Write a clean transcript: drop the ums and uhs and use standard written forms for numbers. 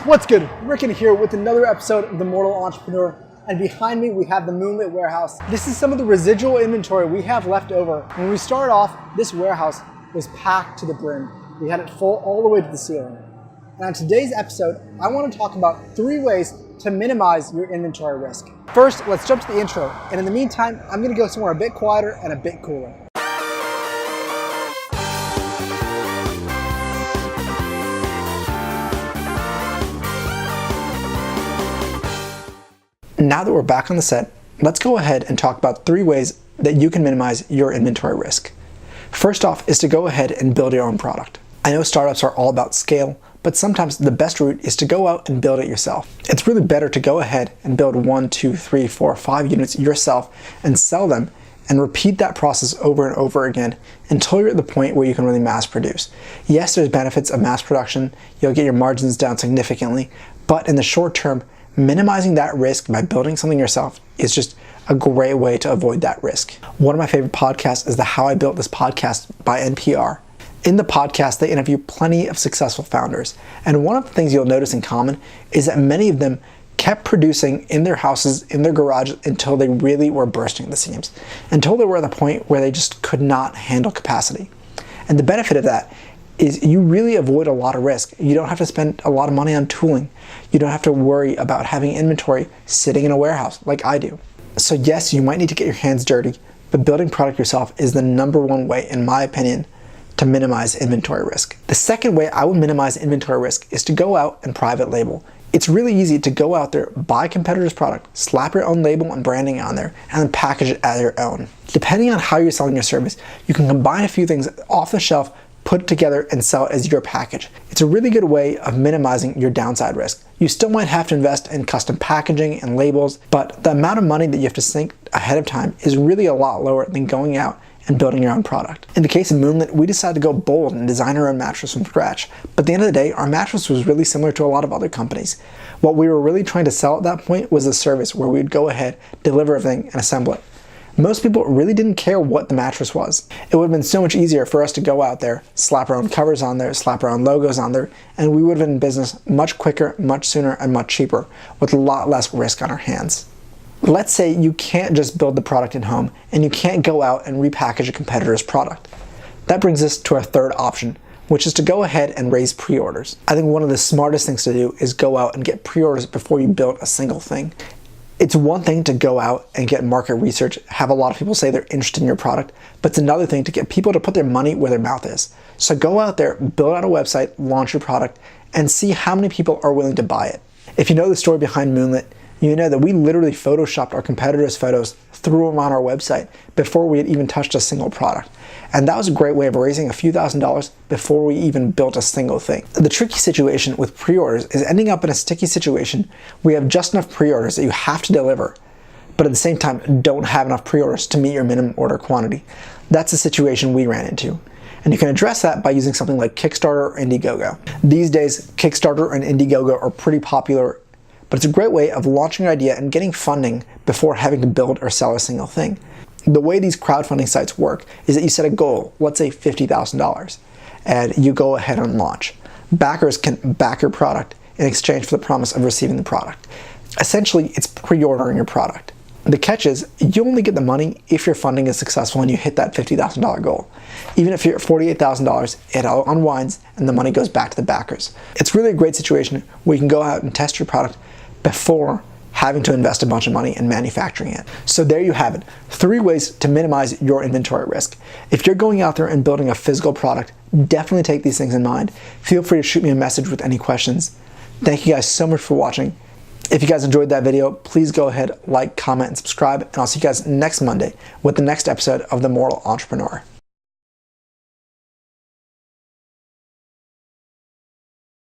What's good? Rikin here with another episode of The Mortal Entrepreneur, and behind me we have the Moonlit Warehouse. This is some of the residual inventory we have left over. When we started off, this warehouse was packed to the brim. We had it full all the way to the ceiling. And on today's episode, I want to talk about 3 ways to minimize your inventory risk. First, let's jump to the intro, and in the meantime, I'm going to go somewhere a bit quieter and a bit cooler. Now that we're back on the set, let's go ahead and talk about 3 ways that you can minimize your inventory risk. First off is to go ahead and build your own product. I know startups are all about scale, but sometimes the best route is to go out and build it yourself. It's really better to go ahead and build 1, 2, 3, 4, 5 units yourself and sell them and repeat that process over and over again until you're at the point where you can really mass produce. Yes, there's benefits of mass production. You'll get your margins down significantly, but in the short term, minimizing that risk by building something yourself is just a great way to avoid that risk. One of my favorite podcasts is the How I Built This Podcast by NPR. In the podcast, they interview plenty of successful founders. And one of the things you'll notice in common is that many of them kept producing in their houses, in their garages, until they really were bursting at the seams, until they were at the point where they just could not handle capacity. And the benefit of that is you really avoid a lot of risk. You don't have to spend a lot of money on tooling. You don't have to worry about having inventory sitting in a warehouse like I do. So yes, you might need to get your hands dirty, but building product yourself is the #1 way, in my opinion, to minimize inventory risk. The second way I would minimize inventory risk is to go out and private label. It's really easy to go out there, buy a competitor's product, slap your own label and branding on there, and then package it as your own. Depending on how you're selling your service, you can combine a few things off the shelf, put it together and sell it as your package. It's a really good way of minimizing your downside risk. You still might have to invest in custom packaging and labels, but the amount of money that you have to sink ahead of time is really a lot lower than going out and building your own product. In the case of Moonlit, we decided to go bold and design our own mattress from scratch. But at the end of the day, our mattress was really similar to a lot of other companies. What we were really trying to sell at that point was a service where we would go ahead, deliver everything, and assemble it. Most people really didn't care what the mattress was. It would have been so much easier for us to go out there, slap our own covers on there, slap our own logos on there, and we would have been in business much quicker, much sooner, and much cheaper, with a lot less risk on our hands. Let's say you can't just build the product at home, and you can't go out and repackage a competitor's product. That brings us to our third option, which is to go ahead and raise pre-orders. I think one of the smartest things to do is go out and get pre-orders before you build a single thing. It's one thing to go out and get market research, have a lot of people say they're interested in your product, but it's another thing to get people to put their money where their mouth is. So go out there, build out a website, launch your product, and see how many people are willing to buy it. If you know the story behind Moonlit, you know that we literally photoshopped our competitors' photos, threw them on our website before we had even touched a single product. And that was a great way of raising a few $1,000s before we even built a single thing. The tricky situation with pre-orders is ending up in a sticky situation where you have just enough pre-orders that you have to deliver, but at the same time don't have enough pre-orders to meet your minimum order quantity. That's the situation we ran into. And you can address that by using something like Kickstarter or Indiegogo. These days, Kickstarter and Indiegogo are pretty popular, but it's a great way of launching your idea and getting funding before having to build or sell a single thing. The way these crowdfunding sites work is that you set a goal, let's say $50,000, and you go ahead and launch. Backers can back your product in exchange for the promise of receiving the product. Essentially, it's pre-ordering your product. The catch is, you only get the money if your funding is successful and you hit that $50,000 goal. Even if you're at $48,000, it all unwinds and the money goes back to the backers. It's really a great situation where you can go out and test your product before having to invest a bunch of money in manufacturing it. So there you have it, 3 ways to minimize your inventory risk. If you're going out there and building a physical product, definitely take these things in mind. Feel free to shoot me a message with any questions. Thank you guys so much for watching. If you guys enjoyed that video, please go ahead, like, comment, and subscribe, and I'll see you guys next Monday with the next episode of The Mortal Entrepreneur.